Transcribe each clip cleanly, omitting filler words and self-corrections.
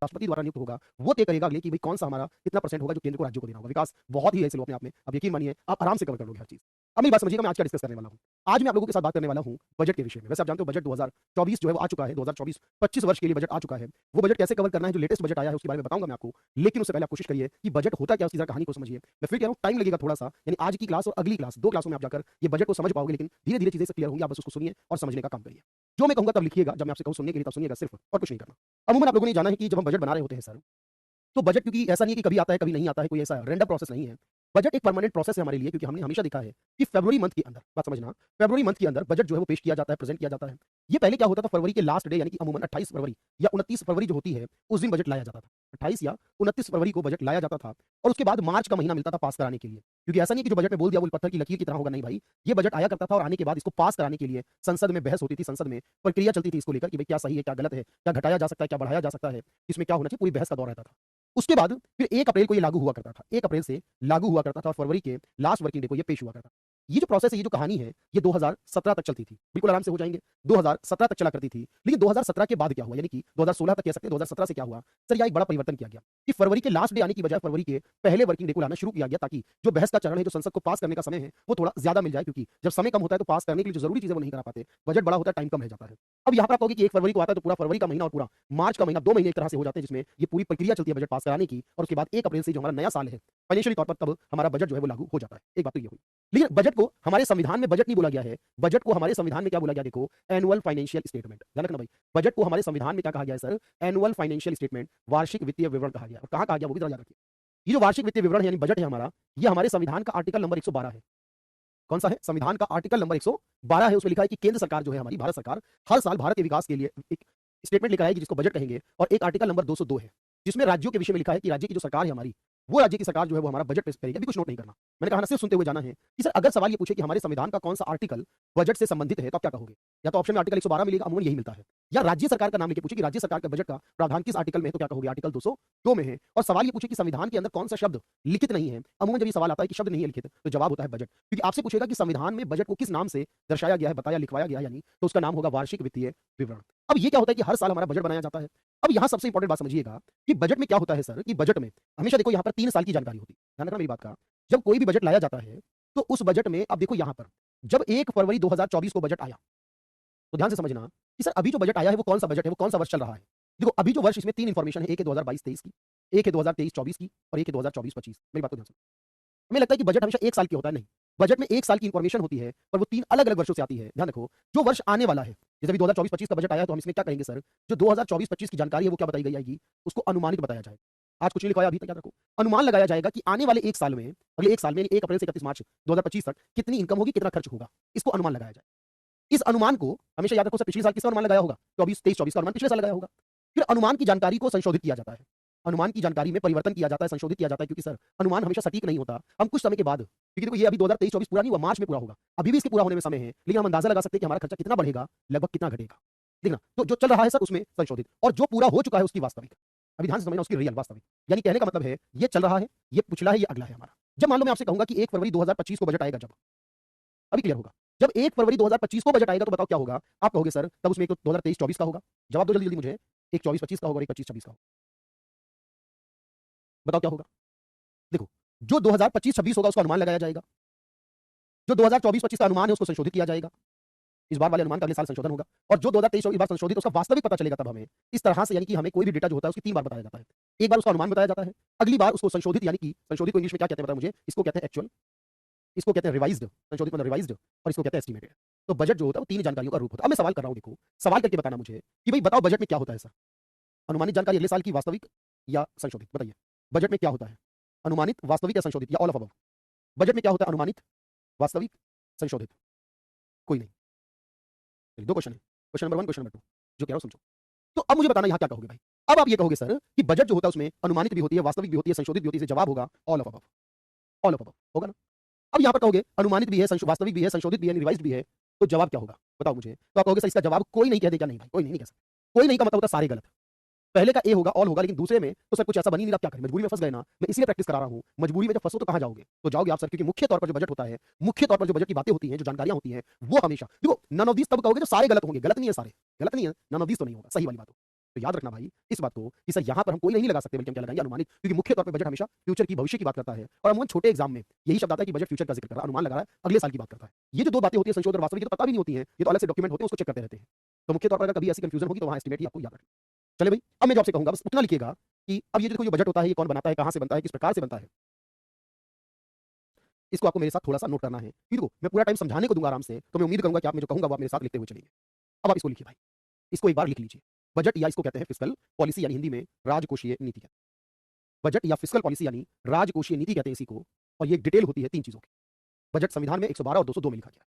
राष्ट्रपति द्वारा नियुक्त होगा, वो तय करेगा अगले कि भाई कौन सा हमारा कितना परसेंट होगा जो केंद्र को राज्यों को देना होगा। विकास बहुत ही है स्लो अपने आप में, अब यकीन मानिए आप आराम से कवर कर लोगे हर चीज। अब मेरी बात समझिएगा, मैं आज क्या डिस्कस करने वाला हूँ। आज मैं आप लोगों के साथ बात करने वाला हूँ बजट के विषय में। वैसे आप जानते हो बजट 2024 जो है वो आ चुका है, 2024-25 वर्ष के लिए बजट आ चुका है। वो बजट कैसे कवर करना है, जो लेटेस्ट बजट आया है उसके बारे में बताऊंगा मैं आपको। लेकिन उससे पहले आप कोशिश करिए कि बजट होता क्या है उसकी जरा कहानी को समझिए। मैं फिर कह रहा हूँ टाइम लगेगा थोड़ा सा, यानी आज की क्लास और अगली क्लास, 2 क्लासों में आप जाकर ये बजट को समझ पाओगे, लेकिन धीरे धीरे चीजें क्लियर होंगी। आप बस उसको सुनिए और समझने का काम करिए। जो मैं कहूंगा तब लिखिएगा, जब मैं आपसे कहूँ सुनने के लिए तब सुनिएगा सिर्फ, और कुछ नहीं करना। अमूमन आप लोगों ने जाना है कि जब हम बजट बना रहे होते हैं सर, तो बजट क्योंकि ऐसा नहीं है कि कभी आता है कभी नहीं आता है, कोई ऐसा रैंडम प्रोसेस नहीं है। बजट एक परमानेंट प्रोसेस है हमारे लिए, क्योंकि हमने हमेशा देखा है कि फरवरी मंथ के अंदर, बात समझना, फरवरी मंथ के अंदर बजट जो है वो पेश किया जाता है, प्रेजेंट किया जाता है। ये पहले क्या होता था, फरवरी के लास्ट डे यानी कि अमूमन 28 फरवरी या 29 फरवरी जो होती है उस दिन बजट लाया जाता था। 28 या 29 फरवरी को बजट लाया जाता था, और उसके बाद मार्च का महीना मिलता था पास कराने के लिए। क्योंकि ऐसा नहीं कि जो बजट में बोल दिया वो पत्थर की लकीर की तरह होगा, नहीं भाई, ये बजट आया करता था और आने के बाद इसको पास कराने के लिए संसद में बहस होती थी, संसद में प्रक्रिया चलती थी इसको लेकर कि भाई क्या सही है, क्या गलत है, क्या घटाया जा सकता है, क्या बढ़ाया जा सकता है, इसमें क्या होना चाहिए, पूरी बहस का दौर रहता था। उसके बाद फिर 1 अप्रैल को ये लागू हुआ करता था, 1 अप्रैल से लागू हुआ करता था और फरवरी के लास्ट वर्किंग डे को ये पेश हुआ करता था। ये जो प्रोसेस है, ये जो कहानी है, ये 2017 तक चलती थी, बिल्कुल आराम से हो जाएंगे। 2017 तक चला करती थी, लेकिन 2017 के बाद क्या हुआ, यानी कि 2016 तक कह सकते हैं, 2017 से क्या हुआ सर, यहाँ एक बड़ा परिवर्तन किया गया कि फरवरी के लास्ट डे आने की बजाय फरवरी के पहले वर्किंग डे को लाना शुरू किया गया, ताकि जो बहस का चरण है, जो संसद को पास करने का समय है, वो थोड़ा ज्यादा मिल जाए। क्योंकि जब समय कम होता है तो पास करने के लिए जो जरूरी चीजें वो नहीं करा पाते, बजट बड़ा होता है, टाइम कम रह जाता है। अब यहाँ पर आप कहोगे कि 1 फरवरी को आता है तो पूरा फरवरी का महीना और पूरा मार्च का महीना, 2 महीने एक तरह से हो जाते हैं, जिसमें ये पूरी प्रक्रिया चलती है बजट पास कराने की, और उसके बाद 1 अप्रैल से जो हमारा नया साल है फाइनेंशियली तौर पर, तब हमारा बजट जो है वो लागू हो जाता है। एक बात तो ये हुई। लेकिन बजट को हमारे संविधान में बजट नहीं बोला गया है, बजट को हमारे संविधान में क्या बोला गया, देखो, एनुअल फाइनेंशियल स्टेटमेंट। ध्यान रखना भाई, बजट को हमारे संविधान में क्या कहा गया है सर, एनुअल फाइनेंशियल स्टेटमेंट, वार्षिक वित्तीय विवरण कहा गया। और कहाँ कहा गया वो भी जरा याद रखिए। ये जो वार्षिक वित्तीय विवरण है यानी बजट है हमारा, ये हमारे संविधान का आर्टिकल नंबर 112 है। कौन सा है, संविधान का आर्टिकल नंबर 112 है। उसमें लिखा है कि केंद्र सरकार जो है हमारी, भारत सरकार, हर साल भारत के विकास के लिए एक स्टेटमेंट लिखा है जिसको बजट कहेंगे। और एक आर्टिकल नंबर 202 है जिसमें राज्यों के विषय में लिखा है कि राज्य की जो सरकार है हमारी, वो राज्य की सरकार जो है वो हमारा बजट पेश करेगी। अभी कुछ नोट नहीं करना, मैंने कहा ना, सिर्फ सुनते हुए जाना है कि सर अगर सवाल ये पूछे कि हमारे संविधान का कौन सा आर्टिकल बजट से संबंधित है, तो आप क्या कहोगे। या तो ऑप्शन में आर्टिकल 112 मिलेगा, अमूमन यही मिलता है, या राज्य सरकार का नाम लेके पूछे कि राज्य सरकार का बजट का प्रावधान किस आर्टिकल में है, तो क्या कहोगे आर्टिकल 202 में है। और सवाल ये पूछे कि संविधान के अंदर कौन सा शब्द लिखित नहीं है, अमूमन जब ये सवाल आता है कि शब्द नहीं है लिखित, तो जवाब होता है बजट। क्योंकि आपसे पूछेगा कि संविधान में बजट को किस नाम से दर्शाया गया है, बताया लिखवाया गया, यानी तो उसका नाम होगा वार्षिक वित्तीय विवरण। अब ये क्या होता है कि हर साल हमारा बजट बनाया जाता है। अब यहां सबसे इंपॉर्टेंट बात समझिएगा कि बजट में क्या होता है सर, कि बजट में हमेशा देखो यहाँ पर 3 साल की जानकारी होती है। ध्यान रखना मेरी बात का, जब कोई भी बजट लाया जाता है तो उस बजट में, अब देखो यहाँ पर, जब 1 फरवरी 2024 को बजट आया, तो ध्यान से समझना कि सर अभी जो बजट आया है वो कौन सा बजट है, वो कौन सा वर्ष चल रहा है। देखो अभी जो वर्ष, इसमें 3 इंफॉर्मेशन है, एक है 2022-23 की, एक है 2023-24 की, और एक है 2024-25। मेरी बात को ध्यान से, हमें लगता है कि बजट हमेशा 1 साल की होता है, नहीं, बजट में 1 साल की इंफॉर्मेशन होती है, पर वो 3 अलग-अलग वर्षों से आती है। ध्यान रखो, जो वर्ष आने वाला है, जैसे अभी 2024-25 का बजट आया, तो हम इसमें क्या करेंगे सर, जो 2024-25 की जानकारी है वो क्या बताई गई आएगी, उसको अनुमानित बताया जाएगा। आज कुछ नहीं लिखवाया अभी तक, याद रखो, अनुमान लगाया जाएगा कि आने वाले 1 साल में, अगले 1 साल में 1 अप्रैल से 31 मार्च 2025 तक कितनी इनकम होगी, कितना खर्च होगा, इसको अनुमान लगाया जाए। इस अनुमान को हमेशा याद रखो सर, पिछले साल किसका अनुमान लगाया होगा, 23-24 का अनुमान पिछले साल लगाया होगा। फिर अनुमान की जानकारी को संशोधित किया जाता है, अनुमान की जानकारी में परिवर्तन किया जाता है, संशोधित किया जाता है, क्योंकि सर अनुमान हमेशा सटीक नहीं होता। हम कुछ समय के बाद, क्योंकि देखो ये अभी 2023-24 पूरा नहीं हुआ, मार्च में पूरा होगा, अभी भी इसके पूरा होने में समय है, लेकिन हम अंदाजा लगा सकते हैं कि हमारा खर्चा कितना बढ़ेगा, लगभग कितना घटेगा। देखना, तो जो चल रहा है सर उसमें संशोधित, और जो पूरा हो चुका है उसकी वास्तविक। अभी ध्यान से समझना, उसकी रियल वास्तविक, यानी कहने का मतलब है ये चल रहा है, ये पिछला है, ये अगला है हमारा। जब मान लो मैं आपसे कहूंगा कि 1 फरवरी 2025 को बजट आएगा, जब, अभी क्लियर होगा, जब 1 फरवरी 2025 को बजट आएगा तो बताओ क्या होगा। आप कहोगे सर तब उसमें एक तो 2023-24 का होगा, जवाब दो जल्दी जल्दी मुझे, एक 24-25 का होगा और एक 25-26 का होगा। बताओ क्या होगा। देखो, जो 2025-26 होगा उसका अनुमान लगाया जाएगा, जो 2024-25 का अनुमान है उसको संशोधित किया जाएगा, इस बार वाले अनुमान का अगले साल संशोधन होगा, और जो 2023 इस बार संशोधित, उसका वास्तविक पता चलेगा तब हमें। इस तरह से, यानी कि हमें कोई भी डेटा जो होता है उसकी 3 बार बताया जाता है। एक बार उसका अनुमान बताया जाता है, अगली बार उसको संशोधित, यानी कि संशोधित को इंग्लिश में क्या कहते हैं बताओ मुझे, इसको कहते हैं एक्चुअल, इसको कहते हैं रिवाइज्ड, संशोधित मतलब रिवाइज्ड, और इसको कहते हैं एस्टिमेटेड। तो बजट जो होता है वो 3 जानकारियों का रूप होता है। अब मैं सवाल कर रहा हूं, देखो सवाल करके बताना मुझे कि भाई बताओ बजट में क्या होता है सर, अनुमानित जानकारी अगले साल की, वास्तविक या संशोधित, बताइए बजट में क्या होता है, अनुमानित, वास्तविक या संशोधित, या ऑल ऑफ अबव। बजट में क्या होता है, अनुमानित, वास्तविक, संशोधित, कोई नहीं। 2 क्वेश्चन है, क्वेश्चन नंबर 1, क्वेश्चन नंबर 2, जो कह रहा हूं समझो। तो अब मुझे बताना यहाँ क्या कहोगे भाई। अब आप ये कहोगे सर कि बजट जो होता है उसमें अनुमानित भी होती है, वास्तविक भी होती है, संशोधित भी होती है, जवाब होगा all of above, all of above होगा ना। अब यहाँ पर कहोगे अनुमानित भी है, वास्तविक भी है, संशोधित भी है, रिवाइज्ड भी है, तो जवाब क्या होगा बताओ मुझे। तो आप कहोगे सर इसका जवाब कोई नहीं कह देगा, नहीं भाई कोई नहीं कह सकता, कोई नहीं का मतलब होता सारे गलत। पहले का ए होगा, ऑल होगा, लेकिन दूसरे में तो सर कुछ ऐसा बन ही नहीं रहा, क्या करें, मजबूरी में फंस गए ना। मैं इसलिए प्रैक्टिस करा रहा हूं, मजबूरी में जब फंसो तो कहां जाओगे, तो जाओगे आप सर, क्योंकि मुख्य तौर पर जो बजट होता है, मुख्य तौर पर जो बजट की बातें होती हैं, जो जानकारियां होती हैं, वो हमेशा देखो नन ऑफ दीस तब कहोगे जो सारे गलत होंगे, गलत नहीं है सारे, गलत नहीं है, नन ऑफ दीस तो नहीं होगा, सही वाली बात हो। तो याद रखना भाई इस बात को कि सर यहाँ पर हम कोई नहीं लगा सकते, बल्कि हम क्या लगाएंगे अनुमानित, क्योंकि मुख्य तौर पर बजट हमेशा फ्यूचर की, भविष्य की बात करता है। और अमूमन छोटे एग्जाम में यही शब्द आता है कि बजट फ्यूचर का जिक्र कर रहा है, अनुमान लगा रहा है, अगले साल की बात करता है। ये जो दो बातें होती है, संशोधन और वास्तविक, ये तो पता भी नहीं होती है, ये तो अलग से डॉक्यूमेंट होते हैं, उसको चेक करते रहते हैं। तो मुख्य तौर पर अगर कभी ऐसी कंफ्यूजन होगी तो वहाँ एस्टिमेट ही आपको याद रखना। चले भाई, अब मैं जो आपसे कहूंगा बस उतना लिखिएगा कि अब ये देखो, ये बजट होता है, ये कौन बनाता है, कहाँ से बनता है, किस प्रकार से बनता है, इसको आपको मेरे साथ थोड़ा सा नोट करना है। फिर देखो मैं पूरा टाइम समझाने को दूंगा आराम से, तो मैं उम्मीद करूंगा कि आप मैं जो कहूंगा वो आप मेरे साथ लिखते हुए चलेंगे। अब आप इसको लिखिए भाई, इसको एक बार लिख लीजिए। बजट या इसको कहते हैं फिस्कल पॉलिसी, यानी हिंदी में राजकोषीय नीति कहते हैं। बजट या फिस्कल पॉलिसी यानी राजकोषीय नीति कहते हैं इसी को। और ये डिटेल होती है 3 चीजों की। बजट संविधान में 112 और 202 में लिखा गया है।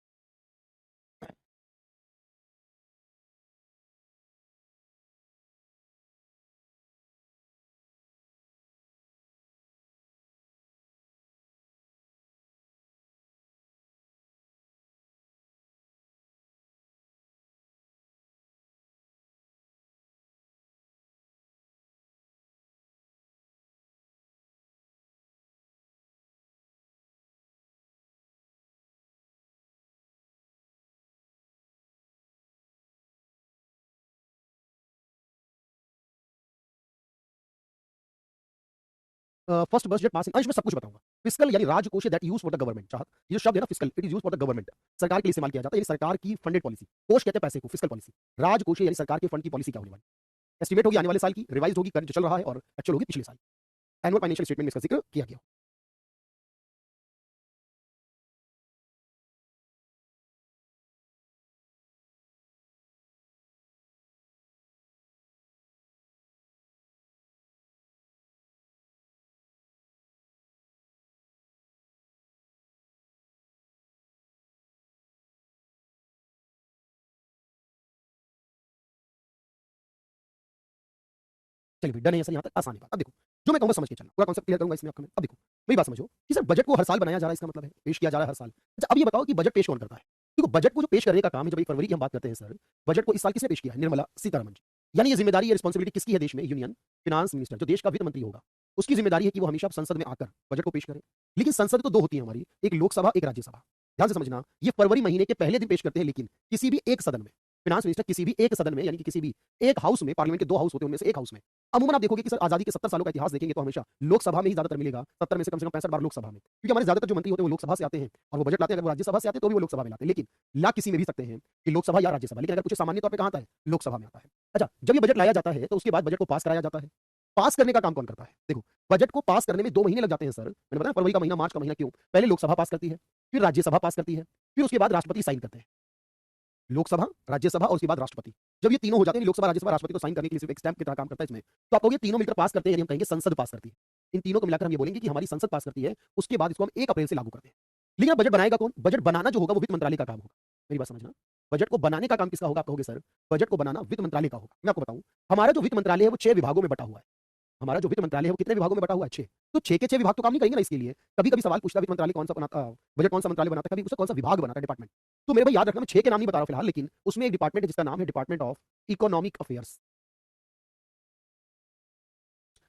फर्स्ट बजट पास इन, इसमें सब कुछ बताऊंगा। फिस्कल यानी राजकोषीय, that use for the government. चाह ये जो शब्द है ना fiscal, it is use for the government, सरकार के लिए इस्तेमाल किया जाता है, ये सरकार की फंडेड पॉलिसी। कोष कहते हैं पैसे को, फिस्कल पॉलिसी। राजकोषीय यानी सरकार के फंड की पॉलिसी क्या होने वाली, एस्टिमेट होगी आने वाले साल की, रिवाइज होगी करंट जो चल रहा है, और एक्चुअल होगी पिछले साल। एनुअल फाइनेंशियल स्टेटमेंट में इसका जिक्र किया गया। चलिए डन है सर, यहाँ तक आसान है बात। अब देखो जो मैं कहूँगा समझ के चलना, पूरा कॉन्सेप्ट क्लियर करूंगा इसमें आपको मैं। अब देखो मेरी बात समझो कि सर बजट को हर साल बनाया जा रहा है, इसका मतलब है पेश किया जा रहा है हर साल। अच्छा अब ये बताओ कि बजट पेश कौन करता है। देखो बजट को जो पेश करने का काम है, जब 1 फरवरी की हम बात करते हैं सर, बजट को इस साल किसने पेश किया है, निर्मला सीतारमण जी। यानी ये जिम्मेदारी, ये रिस्पॉन्सिबिलिटी किसकी है देश में, यूनियन फिनांस मिनिस्टर, जो देश का वित्त मंत्री होगा, उसकी जिम्मेदारी है कि वो हमेशा संसद में आकर बजट को पेश करे। लेकिन संसद तो 2 होती है हमारी, एक लोकसभा एक राज्यसभा। ध्यान से समझना, ये फरवरी महीने के पहले दिन पेश करते हैं, लेकिन किसी भी एक सदन में, फिनांस मिनिस्टर किसी भी एक सदन में, यानी कि किसी भी एक हाउस में, पार्लियामेंट के 2 हाउस होते हैं उनमें से एक हाउस में। अमूमन आप देखोगे कि सर आजादी के 70 सालों का इतिहास देखेंगे तो हमेशा लोकसभा में ही ज्यादातर मिलेगा, 70 में से कम 65 बार लोकसभा में, क्योंकि हमारे ज्यादातर जो मंत्री होते हैं वो लोकसभा से आते हैं, और वो बजट लाते हैं, अगर वो राज्यसभा से आते हैं तो भी वो लोकसभा में लाते हैं। लेकिन ला किसी में भी सकते हैं कि लोकसभा या राज्यसभा, लेकिन अगर कुछ सामान्य तौर पर कहाँ आता है, लोकसभा में आता है। अच्छा जब ये बजट लाया जाता है तो उसके बाद बजट को पास कराया जाता है। पास करने का काम कौन करता है, देखो बजट को पास करने में 2 महीने लग जाते हैं सर। मैंने बताया फरवरी का महीना, मार्च का महीना, क्यों, पहले लोकसभा पास करती है, फिर राज्यसभा पास करती है, फिर उसके बाद राष्ट्रपति साइन करते हैं। लोकसभा, राज्यसभा और उसके बाद राष्ट्रपति। जब ये तीनों हो जाते हैं, लोकसभा राज्यसभा राष्ट्रपति को साइन करने के लिए सिर्फ एक स्टैंप की तरह काम करता है इसमें, तो आप कहोगे तीनों मिलकर पास करते हैं, यानी हम कहेंगे संसद पास करती है। इन तीनों को मिलाकर हम ये बोलेंगे कि हमारी संसद पास करती है, उसके बाद इसको हम 1 अप्रैल से लागू करते हैं। लेकिन अब बजट बनाएगा कौन, बजट बनाना जो होगा वो वित्त मंत्रालय का काम होगा। मेरी बात समझना, बजट को बनाने का काम किसका होगा, आप कहोगे सर बजट को बनाना वित्त मंत्रालय का होगा। मैं आपको बताऊं, हमारा जो वित्त मंत्रालय है वो 6 विभागों में बटा हुआ है। हमारा जो वित्त मंत्रालय है वो कितने विभागों में बटा हुआ है, 6। तो 6 के 6 विभाग तो काम नहीं करेंगे ना इसके लिए। कभी कभी सवाल पूछता है वित्त मंत्रालय कौन सा बनाता, बजट कौन सा मंत्रालय बनाता है, कभी उसका कौन सा विभाग बनाता है, डिपार्टमेंट। तो मेरे भाई याद रखना, मैं 6 के नाम नहीं बता रहा हूं फिलहाल, लेकिन उसमें एक डिपार्टमेंट है जिसका नाम है डिपार्टमेंट ऑफ इकोनॉमिक अफेयर्स।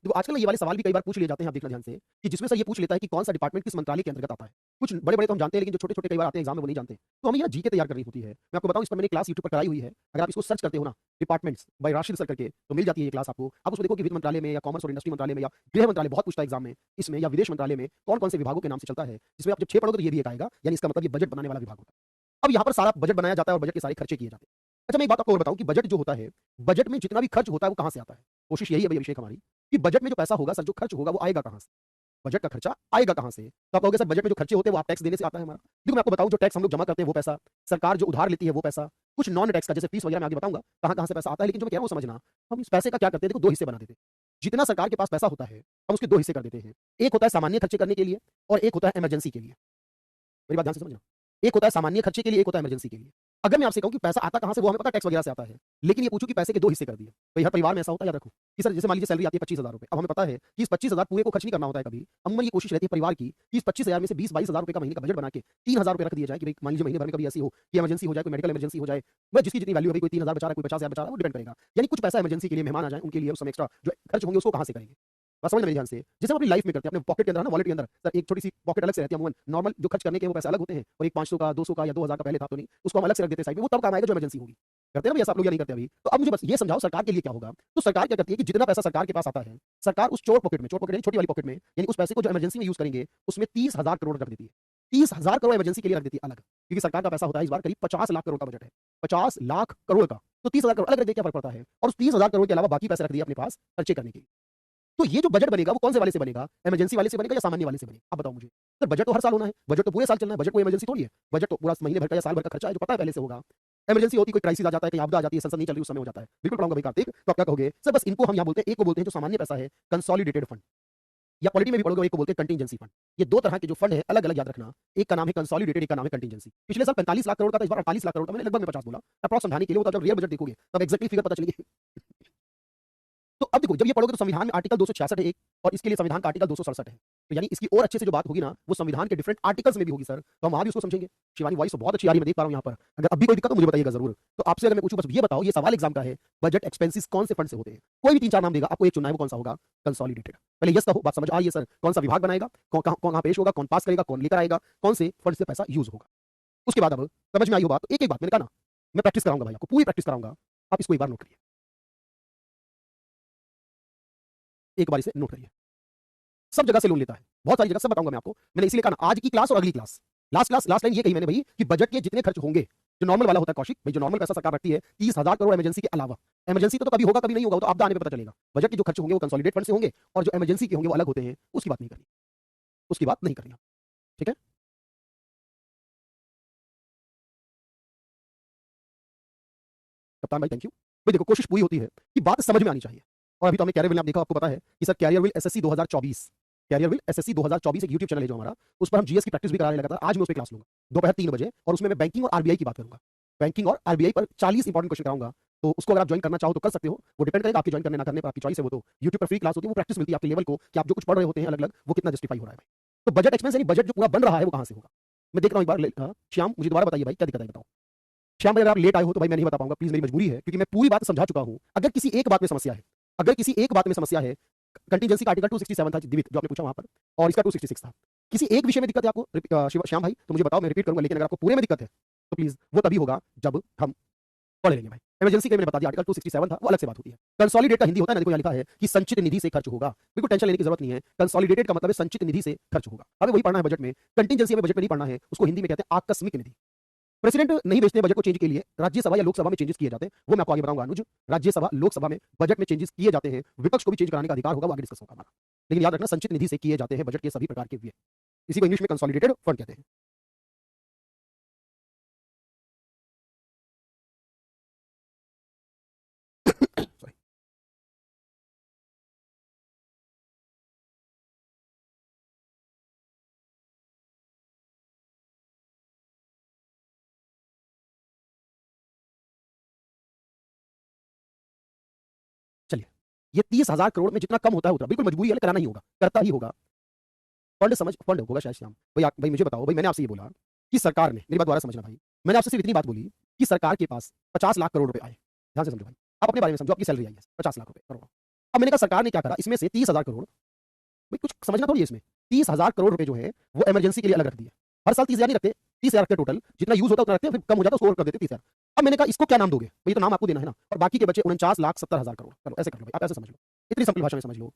देखो आजकल ये वाले सवाल भी कई बार पूछ लिए जाते हैं, आप देखना ध्यान से, कि जिसमें से ये पूछ लेता है कि कौन सा डिपार्टमेंट किस मंत्रालय के अंतर्गत आता है। कुछ बड़े बड़े तो हम जानते हैं, लेकिन जो छोटे छोटे कई बार आते हैं एग्जाम में वो नहीं जानते। तो हमें ये जीके तैयार करनी होती है। मैं आपको बताऊं, इस पर मैंने क्लास यूट्यूब पर कराई हुई है, अगर आप इसको सर्च करते हो ना, डिपार्टमेंट्स बाय राशिद सर करके, तो मिल जाती है ये क्लास आपको। आप उसको देखो कि वित्त मंत्रालय में या कॉमर्स और इंडस्ट्री मंत्रालय में या गृह मंत्रालय, बहुत पूछता है एग्जाम में इसमें, या विदेश मंत्रालय में कौन कौन से विभागों के नाम से चलता है, जिसमें आप जब 6 पढ़ोगे तो ये भी एक आएगा, यानी इसका मतलब ये बजट बनाने वाला विभाग होता है। अब यहाँ पर सारा बजट बनाया जाता है और बजट के सारे खर्चे किए जाते हैं। अच्छा मैं एक बात आपको और बताऊं कि बजट जो होता है, बजट में जितना भी खर्च होता है वो कहां से आता है। कोशिश यही है भैया अभिषेक हमारी, कि बजट में जो पैसा होगा सर, जो खर्च होगा वो आएगा कहां से, बजट का खर्चा आएगा कहां से। तो आप कहोगे सर बजट में जो खर्चे होते हैं वो आप टैक्स देने से आता है हमारा। देखो मैं आपको बताऊं, जो टैक्स हम लोग जमा करते हैं वो पैसा, सरकार जो उधार लेती है वो पैसा, कुछ नॉन टैक्स का जैसे फीस वगैरह मैं आगे बताऊंगा कहां कहां से पैसा आता है। लेकिन जो मैं कह रहा हूं समझना, हम इस पैसे का क्या करते हैं, देखो 2 हिस्से बना देते हैं। जितना सरकार के पास पैसा होता है हम उसके 2 हिस्से कर देते हैं। एक होता है सामान्य खर्चे करने के लिए और एक होता है इमरजेंसी के लिए। मेरी बात ध्यान से समझना, एक होता है सामान्य खर्चे के लिए, एक होता है इमरजेंसी के लिए। अगर मैं आपसे कहूं कि पैसा आता कहां से, वो हमें पता टैक्स वगैरह से आता है, लेकिन ये पूछूं कि पैसे के 2 हिस्से कर दिए। भाई हर परिवार में ऐसा होता है, याद रखो कि सर जैसे मान लीजिए सैलरी आती है 25,000 रुपए, अब हमें पता है कि इस 25,000 पूरे को खर्च नहीं करना होता है कभी। अमूमन ये कोशिश रहती है परिवार की कि इस 25,000 में से 20-22,000 रुपए का महीने का बजट बना के 3,000 रुपए रख दिया जाए, कि भाई मान लीजिए महीने भर में कभी ऐसी हो कि इमरजेंसी हो जाए, कोई मेडिकल इमरजेंसी हो जाए, वह जिसकी जितनी वैल्यू है, कोई 3,000 बचा रहा है, कोई 50,000 बचा रहा है, वो डिपेंड करेगा। यानी कुछ पैसा इमरजेंसी के लिए, मेहमान आ जाए उनके लिए, उस समय एक्स्ट्रा जो खर्च होंगे उसको कहां से करेंगे। बस समझ मेरे ध्यान से, जैसे हम अपनी लाइफ में करते हैं, अपने पॉकेट के अंदर ना, वॉलेट के अंदर सर एक छोटी सी पॉकेट अलग से रहती है। अमूमन नॉर्मल जो खर्च करने के वो पैसे अलग होते हैं, और एक 500 का 200 का या 2,000 का पहले था तो नहीं, उसको हम अलग से रख देते हैं साइड में, वो तब काम आएगा जो इमरजेंसी होगी। करते हैं ना भैया, आप लोग या नहीं करते अभी? तो अब मुझे बस ये समझाओ सरकार के लिए क्या होगा? तो सरकार क्या करती है कि जितना पैसा सरकार के पास आता है, सरकार उस चोर पॉकेट यानी छोटी वाली पॉकेट में, यानी उस पैसे को जो इमरजेंसी में यूज करेंगे, उसमें 30,000 करोड़ रख देती है। 30,000 करोड़ इमरजेंसी के लिए रख देती है अलग, क्योंकि सरकार का पैसा होता है इस बार करीब 50 लाख करोड़ का बजट है। 50 लाख करोड़ का, तो 30,000 करोड़ अलग रख दे, क्या फर्क पड़ता है? और उस 30,000 करोड़ के अलावा बाकी पैसे रख दिए अपने पास खर्चे करने के लिए। तो ये जो बजट बनेगा वो कौन से वाले से बनेगा? इमरजेंसी वाले से बनेगा या सामान्य वाले से बनेगा? आप बताओ मुझे। सर बजट तो हर साल होना है, बजट तो पूरे साल चलना है, बजट कोई इमरजेंसी थोड़ी है। बजट तो पूरा महीने भर का या साल भर का खर्चा है जो पता है पहले से होगा। इमरजेंसी होती है, कोई क्राइसिस आ जाता है, कहीं आपदा आ जाती है, संसद नहीं चल रही, उस समय हो जाता है। बिल्कुल पढ़ाऊंगा भाई कार्तिक, तो आप क्या कहोगे? सर बस इनको हम यहाँ बोलते हैं, एक को बोलते हैं जो सामान्य पैसा है कंसोलिडेटेड फंड, या पॉलिटी में भी पढ़ोगे एक को बोलते हैं कंटिजेंसी फंड। ये दो तरह के जो फंड है अलग अलग याद रखना। एक का नाम है कंसोलिडेटेड, एक का नाम है कंटिजेंसी। पिछले साल 45 लाख करोड़ का था, इस बार 48 लाख करोड़ का, मैंने लगभग में 50 बोला अप्रॉक्स समझाने के लिए, वो जब रियल बजट देखोगे तब एक्जैक्टली फिगर पता चलेगी। तो अब देखो, जब ये पढ़ोगे तो संविधान में आर्टिकल 266 है एक, और इसके लिए संविधान का आर्टिकल 267 है। तो यानी इसकी और अच्छे से जो बात होगी ना, वो संविधान के डिफरेंट आर्टिकल्स में भी होगी सर, तो हम वहां भी उसको समझेंगे। शिवानी वॉइस बहुत अच्छी आ रही है, मैं देख पा रहा हूं यहाँ पर। अगर अब भी कोई दिक्कत तो मुझे बताइएगा जरूर। तो आपसे अगर मैं पूछूं, बस ये बताओ, ये सवाल एग्जाम का है, बजट एक्सपेंसेस कौन से फंड से होते हैं? कोई भी 3-4 नाम देगा, आपको एक चुनना है, वो कौन सा होगा? कंसोलिडेटेड। पहले यस कहो, बात समझ आ रही है सर? कौन सा विभाग बनाएगा, कौन पेश होगा, कौन पास करेगा, कौन लेकर आएगा, कौन से फंड से पैसा यूज होगा? उसके बाद अब समझ में आई हो बात, तो एक एक बात मैंने कहा ना, मैं प्रैक्टिस कराऊंगा भाई, आपको पूरी प्रैक्टिस कराऊंगा। आप इसको एक बार नोट करिए, एक बार इसे नोट करिए। सब जगह से लोन लेता है, बहुत सारी जगह, सब बताऊंगा मैं आपको। मैंने इसीलिए कहा ना, आज की क्लास और अगली क्लास, लास्ट लाइन ये कही मैंने भाई कि बजट के जितने खर्च होंगे, जो नॉर्मल वाला होता है कौशिक भाई, जो नॉर्मल पैसा सरकार रखती है 30,000 करोड़ इमरजेंसी के अलावा। इमरजेंसी तो कभी होगा कभी नहीं होगा, वो तो आपदा आने पे पता चलेगा। बजट के जो खर्च होंगे वो कंसोलिडेट फंड से होंगे, और जो इमरजेंसी के होंगे वो अलग होते हैं, उसकी बात नहीं करनी, उसकी बात नहीं करनी। ठीक है, कप्तान भाई थैंक यू। भाई देखो, कोशिश पूरी होती है कि बात समझ में आनी चाहिए। और अभी तो हमें कैरियर विल, आप देखो, आपको पता है कि sir career will SSC 2024, career will SSC 2024 एक यूट्यूब चैनल है जो हमारा, उस पर हम जीएस की प्रैक्टिस भी करा रहे हैं लगातार। आज मैं उस पर क्लास लूंगा दोपहर 3 बजे, और उसमें मैं बैंकिंग और आरबीआई की बात करूंगा। बैंकिंग और आरबीआई पर 40 इंपॉर्टेंट क्वेश्चन कराऊंगा। तो उसको अगर आप ज्वाइन करना चाहो तो कर सकते हो, वो डिपेंड करेगा आपके ज्वाइन करने ना करने पर, आपकी चॉइस है। वो तो यूट्यूब पर फ्री क्लास होती है, वो प्रैक्टिस मिलती है आपके लेवल को, कि आप जो कुछ पढ़ रहे होते हैं अलग अलग, वो कितना जस्टिफाई हो रहा है भाई। तो बजट एक्सपेंस यानी बजट जो पूरा बन रहा है वो कहां से होगा? मैं देख रहा हूं एक बार, श्याम मुझे दोबारा बताइए भाई, क्या दिक्कत है बताओ। श्याम भाई अगर आप लेट आए हो तो भाई मैं नहीं बता पाऊंगा, प्लीज, मेरी मजबूरी है, क्योंकि मैं पूरी बात समझा चुका हूं। अगर किसी एक बात में समस्या है, अगर किसी एक बात में समस्या है, कंटीजेंसी का आर्टिकल 267 था दिवित, जो आपने पूछा वहां पर, और इसका 266 था। किसी एक विषय में दिक्कत है आपको श्याम भाई, तो मुझे बताओ, मैं रिपीट करूंगा। लेकिन अगर आपको पूरे में दिक्कत है तो प्लीज वो तभी होगा जब हम पढ़ लेंगे भाई। इमरजेंसी के मैंने बता दिया, आर्टिकल 267 था, वो अलग से बात होती है। कंसोलिडेट का हिंदी होता है ना, देखो यहाँ लिखा है कि संचित निधि से खर्च होगा। बिल्कुल टेंशन लेने की जरूरत नहीं है, कंसोलिडेटेड का मतलब है संचित निधि से खर्च होगा। हमें वही पढ़ना है बजट में। कंटीजेंसी हमें बजट में नहीं पढ़ना है, उसको हिंदी में कहते हैं आकस्मिक निधि। प्रेसिडेंट नहीं भेजते बजट को चेंज के लिए, राज्यसभा या लोकसभा में चेंजेस किए जाते हैं, वो मैं आपको आगे बताऊंगा अनुज। राज्यसभा लोकसभा में बजट में चेंजेस किए जाते हैं, विपक्ष को भी चेंज कराने का अधिकार होगा, वो आगे डिस्कस होगा हमारा। लेकिन याद रखना, संचित निधि से किए जाते हैं बजट के सभी प्रकार के व्यय, इसी को इंग्लिश में कंसोलिडेटेड फंड कहते हैं। सॉरी, चलिए। ये 30,000 करोड़ में जितना कम होता है उतना बिल्कुल मजबूरी है, कराना ही होगा, करता ही होगा। फंड समझ, फंड होगा शायद श्याम भाई। भाई मुझे बताओ भाई, मैंने आपसे ये बोला कि सरकार ने, मेरी बात दोबारा समझना भाई, मैंने आपसे सिर्फ इतनी बात बोली कि सरकार के पास 50 लाख करोड़ रुपए आए। ध्यान से समझो भाई, आप अपने बारे में समझो, आपकी सैलरी आई है 50 लाख रुपए करोड़। अब मैंने कहा सरकार ने क्या करा, इसमें से 30,000 करोड़, भाई कुछ समझना थोड़ी है इसमें। 30,000 करोड़ रुपए जो है वो इमरजेंसी के लिए अलग रख दिए। हर साल 30,000 नहीं रखते, 30,000 रखते टोटल, जितना यूज होता है उतना रखते हैं, फिर कम हो जाता है उसको और कर देते 30,000। अब मैंने कहा इसको क्या नाम दोगे भाई, तो नाम आपको देना है ना, और बाकी के बचे 49,70,000 करोड़। चलो ऐसे कर लो भाई, आप ऐसे समझ लो, इतनी सिंपल भाषा में समझ लो।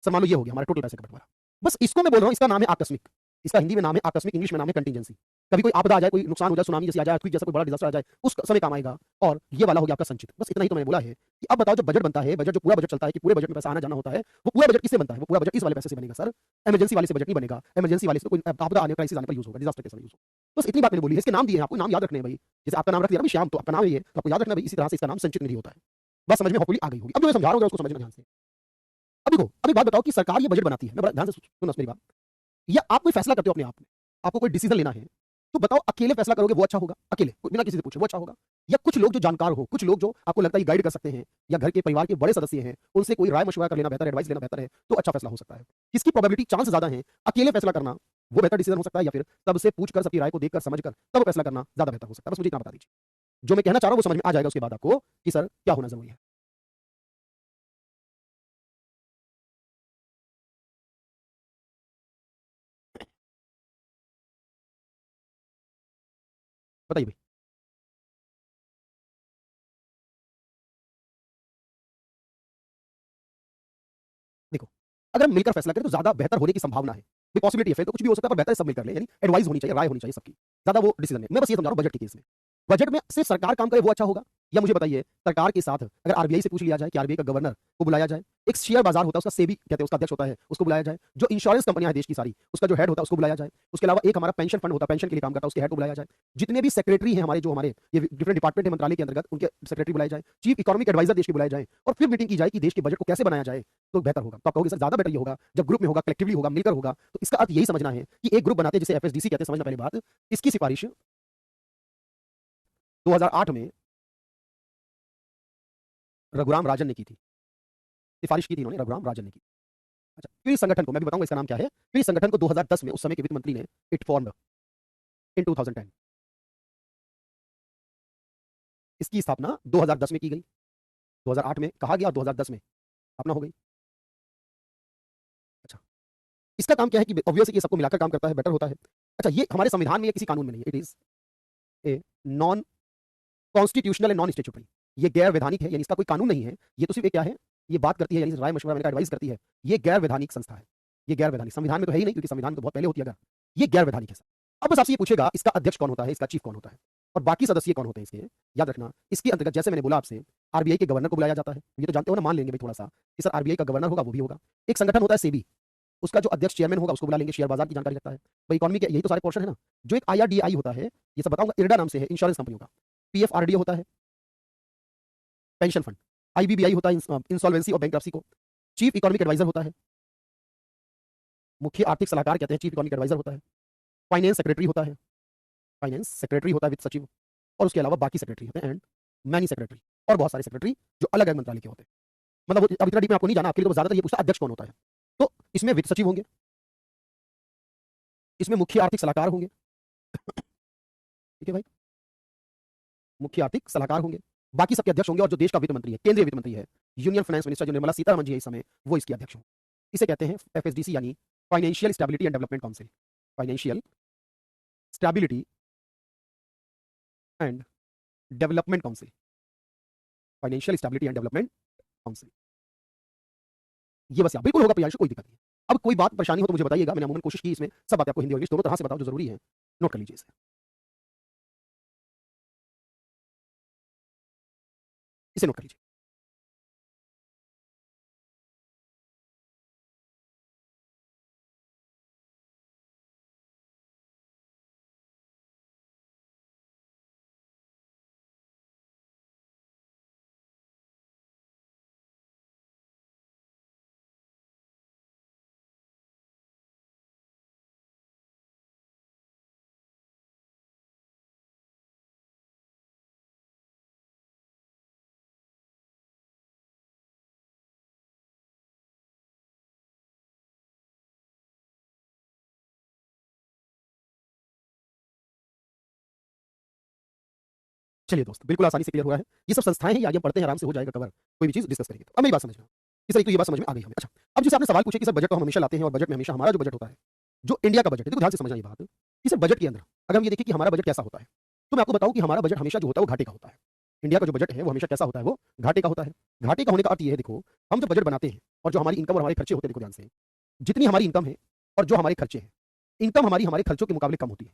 सर मान लो ये हो गया हमारा टोटल पैसे का बंटवारा। बस इसको मैं बोल रहा हूँ, इसका नाम है आकस्मिक। इसका हिंदी में नाम है आकस्मिक, इंग्लिश में नाम है कंटीजेंसी। कभी कोई आपदा आ जाए, कोई नुकसान हो जाए, सुनामी जैसी आ जाए, जैसा कोई बड़ा डिजास्टर आ जाए, उस समय काम आएगा। और ये वाला हो गया आपका संचित। बस इतना ही तो मैंने बोला है कि अब बताओ, जब बजट बनता है, बजट जो पूरा बजट चलता है, कि पूरे बजट में पैसा आना जाना होता है, वो पूरा बजट किससे बनता है? वो पूरा बजट इस वाले पैसे से बनेगा सर, इमरजेंसी वाले से बजट नहीं बनेगा। इमरजेंसी वाले से तो कोई आपदा आने, क्राइसिस आने पर यूज होगा, डिजास्टर के समय यूज होगा। बस इतनी बात मैंने बोली है। इसके नाम दिए हैं, आपको नाम याद रखने हैं भाई। जैसे आपका नाम रख दिया ना श्याम, तो आपका नाम है ये, तो आपको याद रखना भाई, इसी तरह से इसका नाम संचित निधि होता है। बस समझ में होपफुली आ गई होगी। अब जो मैं समझा रहा हूँ उसको समझना ध्यान से। अब देखो, अब एक बात बताओ कि सरकार ये बजट बनाती है, मैं बड़ा ध्यान से सुनो मेरी बात, या आप कोई फैसला करते हो अपने आप में, आपको कोई डिसीजन लेना है, तो बताओ अकेले फैसला करोगे वो अच्छा होगा, अकेले बिना किसी से पूछे वो अच्छा होगा, या कुछ लोग जो जानकार हो, कुछ लोग जो आपको लगता है गाइड कर सकते हैं, या घर के परिवार के बड़े सदस्य हैं, उनसे कोई राय मशवरा कर लेना बेहतर, एडवाइस लेना बेहतर है, तो अच्छा फैसला हो सकता है। किसकी प्रोबेबिलिटी, चांस ज्यादा है अकेले फैसला करना, वो बेहतर डिसीजन हो सकता है, या फिर सबसे पूछकर, सबकी राय को देखकर समझकर तब फैसला करना ज्यादा बेहतर हो सकता है? बस मुझे इतना बता दीजिए, जो मैं कहना चाह रहा हूँ वो समझ में आ जाएगा उसके बाद आपको कि सर क्या होना जरूरी है। बताइए भाई। अगर हम मिलकर फैसला करें तो ज्यादा बेहतर होने की संभावना है। भी पॉसिबिलिटी है, फिर तो कुछ भी हो सकता है, पर बेहतर है सब मिलकर ले, यानी एडवाइस होनी चाहिए, राय होनी चाहिए सबकी, ज्यादा वो डिसीजन है। मैं बस ये समझा रहा हूं बजट के केस में, बजट में सिर्फ सरकार काम करे वो अच्छा होगा, या मुझे बताइए सरकार के साथ अगर आरबीआई से पूछ लिया जाए कि आरबीआई का गवर्नर को बुलाया जाए, एक शेयर बाजार होता है उसका सेबी कहते हैं, उसका अध्यक्ष होता है, उसको बुलाया जाए, जो इंश्योरेंस कंपनियां हैं देश की सारी उसका जो हेड होता है उसको बुलाया जाए, उसके अलावा एक हमारा पेंशन फंड होता है, पेंशन के लिए काम करता है, उसके हेड को बुलाया जाए, जितने भी सेक्रेटरी हैं हमारे, जो हमारे ये डिफरेंट डिपार्टमेंट है मंत्रालय के अंतर्गत, उनके सेक्रेटरी बुलाए जाए, चीफ इकोनॉमिक एडवाइजर देश के बुलाए जाए, और फिर मीटिंग की जाए कि देश के बजट को कैसे बनाया जाए तो बेहतर होगा। तो आप कहोगे सर ज्यादा बेटर ये होगा जब ग्रुप में होगा, कलेक्टिवली होगा, मिलकर होगा, तो इसका अर्थ यही समझना है कि एक ग्रुप बनाते हैं जिसे एफएसडीसी कहते हैं, समझना पहले बात, इसकी सिफारिश 2008 में रघुराम राजन ने की थी, सिफारिश की थी इन्होंने, रघुराम राजन ने की। अच्छा, फिर इस संगठन को मैं भी बताऊंगा इसका नाम क्या है, फिर इस संगठन को 2010 में उस समय के वित्त मंत्री ने इट फॉर्म्ड इन 2010, इसकी स्थापना 2010 में की गई, 2008 में कहा गया और 2010 में स्थापना हो गई। अच्छा, इसका काम क्या है कि ऑब्वियसली ये सबको मिलाकर काम करता है, बेटर होता है। अच्छा, ये हमारे संविधान में या किसी कानून में नहीं है, it is a non constitutional and non statutory, ये गैर वैधानिक है, यानी इसका कोई कानून नहीं है, ये तो सिर्फ क्या है, ये बात करती है, यानी राय मशवरा मैंने एडवाइस करती है, ये गैर वैधानिक संस्था है, ये गैर वैधानिक, संविधान में तो है ही नहीं क्योंकि संविधान तो बहुत पहले होती है, अगर ये गैर वैधानिक है। अब बस आपसे ये पूछेगा इसका अध्यक्ष कौन होता है, इसका चीफ कौन होता है, और बाकी सदस्य कौन होते हैं इसके, याद रखना इसके अंतर्गत जैसे मैंने बोला आपसे, आरबीआई के गवर्नर को बुलाया जाता है, ये तो जानते हो ना, मान लेंगे भाई थोड़ा सा कि सर आरबीआई का गवर्नर होगा, वो भी होगा, एक संगठन होता है सेबी, उसका जो अध्यक्ष चेयरमैन होगा उसको बुला लेंगे, शेयर बाजार की जानकारी रखता है भाई, इकोनॉमी के यही तो सारे पोर्शन है ना, जो एक आईआरडीआई होता है, ये सब बताऊंगा, इरडा नाम से है, इंश्योरेंस कंपनियों का, पीएफआरडीए होता है, पेंशन फंड, आईबीबीआई होता है इंसॉल्वेंसी और बैंक्रप्सी को, चीफ इकोनॉमिक एडवाइजर होता है, मुख्य आर्थिक सलाहकार कहते हैं, चीफ इकोनॉमिक एडवाइजर होता है, फाइनेंस सेक्रेटरी होता है, फाइनेंस सेक्रेटरी होता है वित्त सचिव, और उसके अलावा बाकी सेक्रेटरी होते हैं, एंड मैनी सेक्रेटरी, और बहुत सारे सेक्रेटरी जो अलग अलग मंत्रालय के होते हैं। मतलब अब इतना डीप में आपको नहीं जाना, आपके लिए तो ज्यादातर ये पूछता अध्यक्ष कौन होता है, तो इसमें वित्त सचिव होंगे, इसमें मुख्य आर्थिक सलाहकार होंगे, ठीक है भाई, मुख्य आर्थिक सलाहकार होंगे, बाकी सबके अध्यक्ष होंगे, और जो देश का वित्त मंत्री है, केंद्रीय वित्त मंत्री है, यूनियन फाइनेंस मिनिस्टर जो निर्मला सीतारमण जी है इस समय, वो इसके अध्यक्ष होंगे। इसे कहते हैं एफएसडीसी, यानी financial stability and development council, financial stability and development council, financial stability and development council, ये बस बिल्कुल होगा प्रियांशु, कोई दिक्कत नहीं। अब कोई बात परेशानी हो तो मुझे बताइएगा, मैंने अमूमन कोशिश की इसमें सब बातें आपको हिंदी और इंग्लिश दोनों तरह से बताओ, जो जरूरी है नोट कर लीजिए इसे नोट कर लीजिए। चलिए दोस्त, बिल्कुल आसानी से क्लियर हुआ है, ये सब संस्थाएं हैं, ये आगे हम पढ़ते हैं, आराम से हो जाएगा कवर, कोई भी चीज डिस्कस करेंगे। तो अब मेरी बात समझना कि सर एक तो ये बात समझ में आ गई हमें। अच्छा, अब जैसे आपने सवाल पूछे कि सर बजट तो हम हमेशा लाते हैं, और बजट में हमेशा हमारा जो बजट होता है, जो इंडिया का बजट है, देखो ध्यान से समझना ये बात कि सर बजट के अंदर अगर हम ये देखें कि हमारा बजट कैसा होता है, तो मैं आपको बताऊं कि हमारा बजट हमेशा जो होता है वो घाटे का होता है। इंडिया का जो बजट है वो हमेशा कैसा होता है, वो घाटे का होता है। घाटे का होने का अर्थ ये है, देखो हम जब बजट बनाते हैं और जो हमारी इनकम और हमारे खर्चे होते हैं, देखो ध्यान से, जितनी हमारी इनकम है और जो हमारे खर्चे हैं, इनकम हमारी हमारे खर्चों के मुकाबले कम होती है।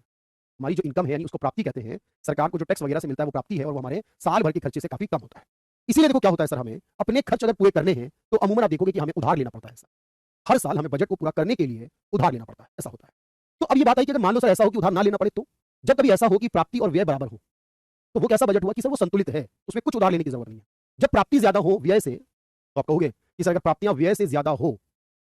हमारी जो इनकम है यानी उसको प्राप्ति कहते हैं, सरकार को जो टैक्स वगैरह से मिलता है वो प्राप्ति है, और वो हमारे साल भर के खर्चे से काफी कम होता है। इसीलिए देखो क्या होता है सर, हमें अपने खर्च अगर पूरे करने हैं तो अमूमन आप देखोगे कि हमें उधार लेना पड़ता है सर, हर साल हमें बजट को पूरा करने के लिए उधार लेना पड़ता है, ऐसा होता है। तो अब ये बात आई कि अगर मान लो सर ऐसा हो कि उधार ना लेना पड़े, तो जब कभी ऐसा हो कि प्राप्ति और व्यय बराबर हो, तो वो कैसा बजट हुआ कि सर वो संतुलित है, उसमें कुछ उधार लेने की जरूरत नहीं है। जब प्राप्ति ज्यादा हो व्यय से, तो आप कहोगे कि सर अगर प्राप्तियां व्यय से ज्यादा हो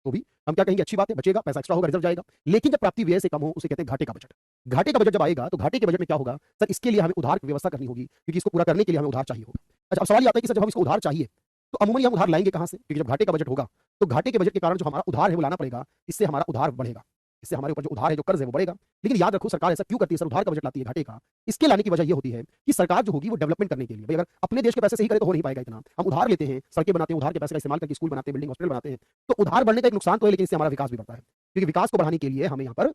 तो भी हम क्या कहेंगे, अच्छी बात है, बचेगा, पैसा एक्स्ट्रा होगा, रिजर्व जाएगा। लेकिन जब प्राप्ति व्यय से कम हो, उसे कहते हैं घाटे का बजट। घाटे का बजट जब आएगा तो घाटे के बजट में क्या होगा सर, इसके लिए हमें उधार की व्यवस्था करनी होगी, क्योंकि इसको पूरा करने के लिए हमें उधार चाहिए होगा। अच्छा, अब सवाल ये आता है कि सर जब हम इसको उधार चाहिए तो अमूमन हम उधार लाएंगे कहां से, क्योंकि जब घाटे का बजट होगा तो घाटे के बजट के कारण जो हमारा उधार है वो लाना पड़ेगा, इससे हमारा उधार बढ़ेगा, इससे हमारे ऊपर जो उधार है, जो कर्ज है वो बढ़ेगा। लेकिन याद रखो सरकार ऐसा क्यों करती है सर, उधार का बजट लाती है घाटे का, इसके लाने की वजह ये होती है कि सरकार जो होगी वो डेवलपमेंट करने के लिए, भाई अगर अपने देश के पैसे से ही करे तो हो नहीं पाएगा इतना, हम उधार लेते हैं, सड़कें बनाते हैं, उधार के पैसे का इस्तेमाल करके स्कूल बनाते हैं, बिल्डिंग हॉस्पिटल बनाते हैं, तो उधार बढ़ने का एक नुकसान तो है, लेकिन इससे हमारा विकास भी बढ़ता है, क्योंकि विकास को बढ़ाने के लिए हमें यहाँ पर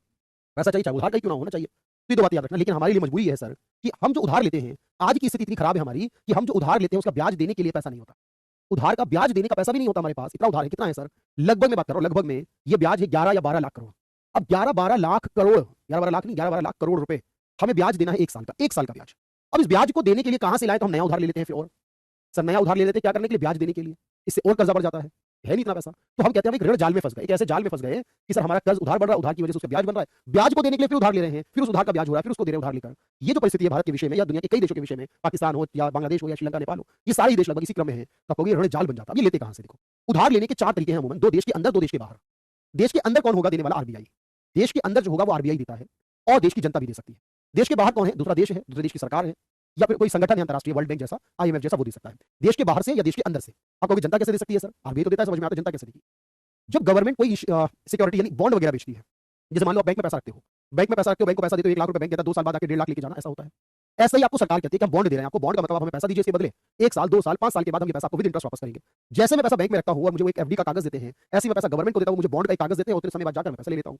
पैसा चाहिए, चाहे उधार का ही क्यों ना होना चाहिए। तो ये दो बात याद रखना। लेकिन हमारे लिए मजबूरी है सर कि हम जो उधार लेते हैं, आज की स्थिति इतनी खराब है हमारी कि हम जो उधार लेते हैं उसका ब्याज देने के लिए पैसा नहीं होता। उधार का ब्याज देने का पैसा भी नहीं होता हमारे पास। इतना उधार है, कितना है सर? लगभग मैं बात कर रहा हूँ, लगभग में ये ब्याज है 11 या 12 लाख करोड़। अब 11-12 लाख करोड़, 11-12 लाख नहीं, 11-12 लाख करोड़ रुपए हमें ब्याज देना है 1 साल का, 1 साल का ब्याज। अब इस ब्याज को देने के लिए कहां से लाए? तो हम नया उधार ले लेते हैं फिर। और सर नया उधार ले लेते हैं क्या करने के लिए? ब्याज देने के लिए। इससे और कर्जा बढ़ जाता है नहीं इतना पैसा। तो हम कहते हैं हम एक ऋण जाल में फंस गए, एक ऐसे जाल में फंस गए कि सर हमारा कर्ज उधार बढ़ रहा है, उधार की वजह से उसका ब्याज बन रहा है, ब्याज को देने के लिए फिर उधार ले रहे हैं, फिर उस उधार का ब्याज हो रहा है, फिर उसको दे रहे हैं उधार लेकर। ये जो परिस्थिति है भारत के विषय में या दुनिया के कई देशों के विषय में, पाकिस्तान हो या बांग्लादेश हो या श्रीलंका नेपाल हो, ये सारे ही देश लगभग इसी क्रम में है। तब कहोगे ऋण जाल बन जाता है। अब ये लेते कहां से? देखो, उधार लेने के 4 तरीके हैं अमूमन, 2 देश के अंदर, 2 देश के बाहर। देश के अंदर कौन होगा देने वाला? आरबीआई। देश के अंदर जो होगा वो आरबीआई देता है, और देश की जनता भी दे सकती है। देश के बाहर कौन है? दूसरा देश है, दूसरे देश की सरकार है, या फिर कोई संगठन है अंतरराष्ट्रीय, वर्ल्ड बैंक जैसा, आईएमएफ जैसा, वो दे सकता है। देश के बाहर से या देश के अंदर से। आप कहोगे जनता कैसे दे सकती है सर? आरबीआई तो देता है, समझ में आता है, जनता कैसे देगी? जब गवर्नमेंट कोई सिक्योरिटी यानी बॉन्ड वगैरह बेचती है, जैसे मान लो आप बैंक में पैसा रखते हो, बैंक में पैसा रखते हो, बैंक को पैसा देते हो, 1 लाख रुपए बैंक कहता है 2 साल बाद आके 1.5 लाख लेके जाना, ऐसा होता है। ऐसा ही आपको सरकार कहती है कि हम बॉन्ड दे रहे हैं आपको, बॉन्ड का मतलब आप हमें पैसा दीजिए, इसके बदले 1 साल, 2 साल, 5 साल के बाद हम ये पैसा आपको विद इंटरेस्ट वापस करेंगे। जैसे मैं पैसा बैंक में रखता हूं और मुझे वो एक एफडी का कागज देते हैं, ऐसे मैं पैसा गवर्नमेंट को देता हूं, मुझे बॉन्ड का एक कागज देते हैं, उतने समय बाद जाकर मैं पैसा ले लेता हूं।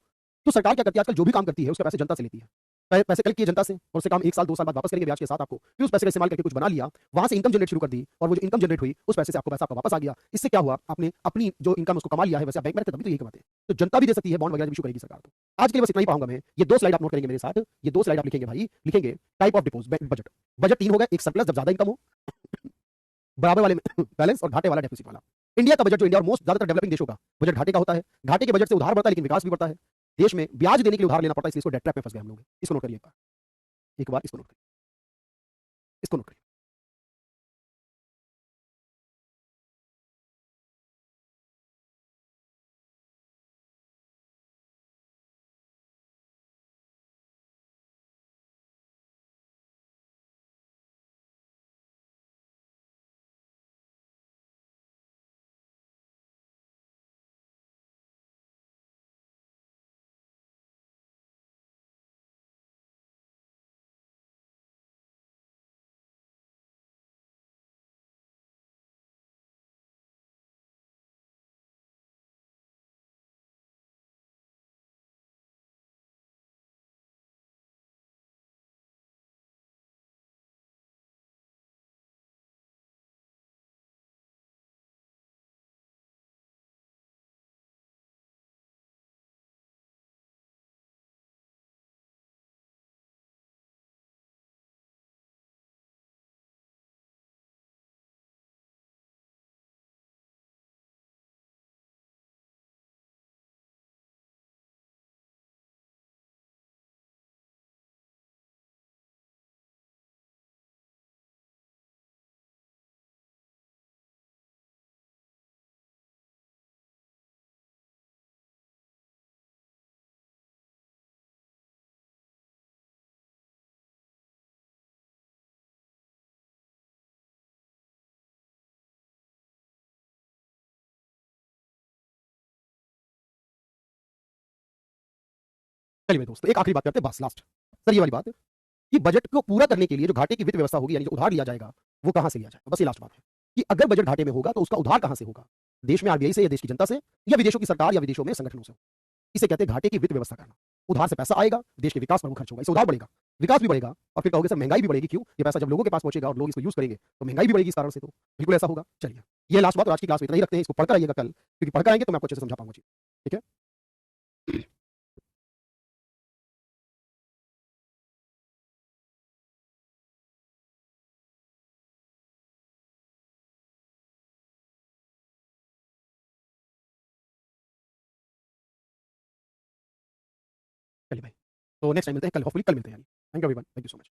तो सरकार क्या करती है आजकल? जो भी काम करती है उसके पैसे जनता से लेती है। पैसे कलेक्ट किए जनता से, और उससे काम 1 साल 2 साल बाद वापस करेंगे ब्याज के साथ आपको। फिर उस पैसे का इस्तेमाल करके कुछ बना लिया, वहां से इनकम जनरेट शुरू कर दी, और वो जो इनकम जनरेट हुई उस पैसे से आपको पैसा आपका वापस आ गया। इससे क्या हुआ? आपने अपनी जो इनकम उसको कमा लिया है, वैसे आप बैंक में रहते तभी तो यही कमाते हैं। तो जनता भी दे सकती है, बॉन्ड वगैरह इशू करेगी सरकार। तो आज के लिए बस इतना ही पढ़ाऊंगा मैं। ये 2 स्लाइड आप नोट करेंगे मेरे साथ, ये 2 स्लाइड आप लिखेंगे भाई, लिखेंगे type of deposit budget. Budget 3 होगा, एक सरप्लस जब ज्यादा इनकम हो, बराबर वाले में बैलेंस, और घाटे वाला डेफिसिट वाला। इंडिया का बजट, जो इंडिया और मोस्ट ज्यादातर डेवलपिंग देशों का बजट घाटे का होता है। घाटे के बजट से उधार बढ़ता है लेकिन विकास भी बढ़ता है। देश में ब्याज देने के लिए उधार लेना पड़ता है, इसलिए इसको डेट ट्रैप में फंस गए हम लोग। इसको नोट करिए एक बार इसको नोट करिए, इसको नोट करिए। चलिए मेरे दोस्तों, एक आखिरी बात करते हैं, बस लास्ट। सर ये वाली बात कि बजट को पूरा करने के लिए जो घाटे की वित्त व्यवस्था होगी, यानी जो उधार लिया जाएगा, वो कहां से लिया जाएगा? बस ये लास्ट बात है कि अगर बजट घाटे में होगा तो उसका उधार कहां से होगा? देश में आरबीआई से, या देश की जनता से, या विदेशों की सरकार या विदेशों में संगठनों से? इसे कहते हैं घाटे की वित्त व्यवस्था करना। उधार से पैसा आएगा, देश के विकास पर वो खर्च होगा, इससे उधार बढ़ेगा, विकास भी बढ़ेगा, और फिर कहोगे सर महंगाई भी बढ़ेगी। क्यों? ये पैसा जब लोगों के पास पहुंचेगा और लोग इसको यूज करेंगे तो महंगाई भी बढ़ेगी इस कारण से। तो बिल्कुल ऐसा होगा। चलिए, ये लास्ट बात, और आज की क्लास में इतना ही रखते हैं। इसको पढ़कर आइएगा कल, क्योंकि पढ़कर आएंगे तो मैं आपको अच्छे से समझा पाऊंगा जी। ठीक है। चलिए भाई, तो नेक्स्ट टाइम मिलते हैं कल, होपफुली कल मिलते हैं यानी। Thank you everyone, thank you so much.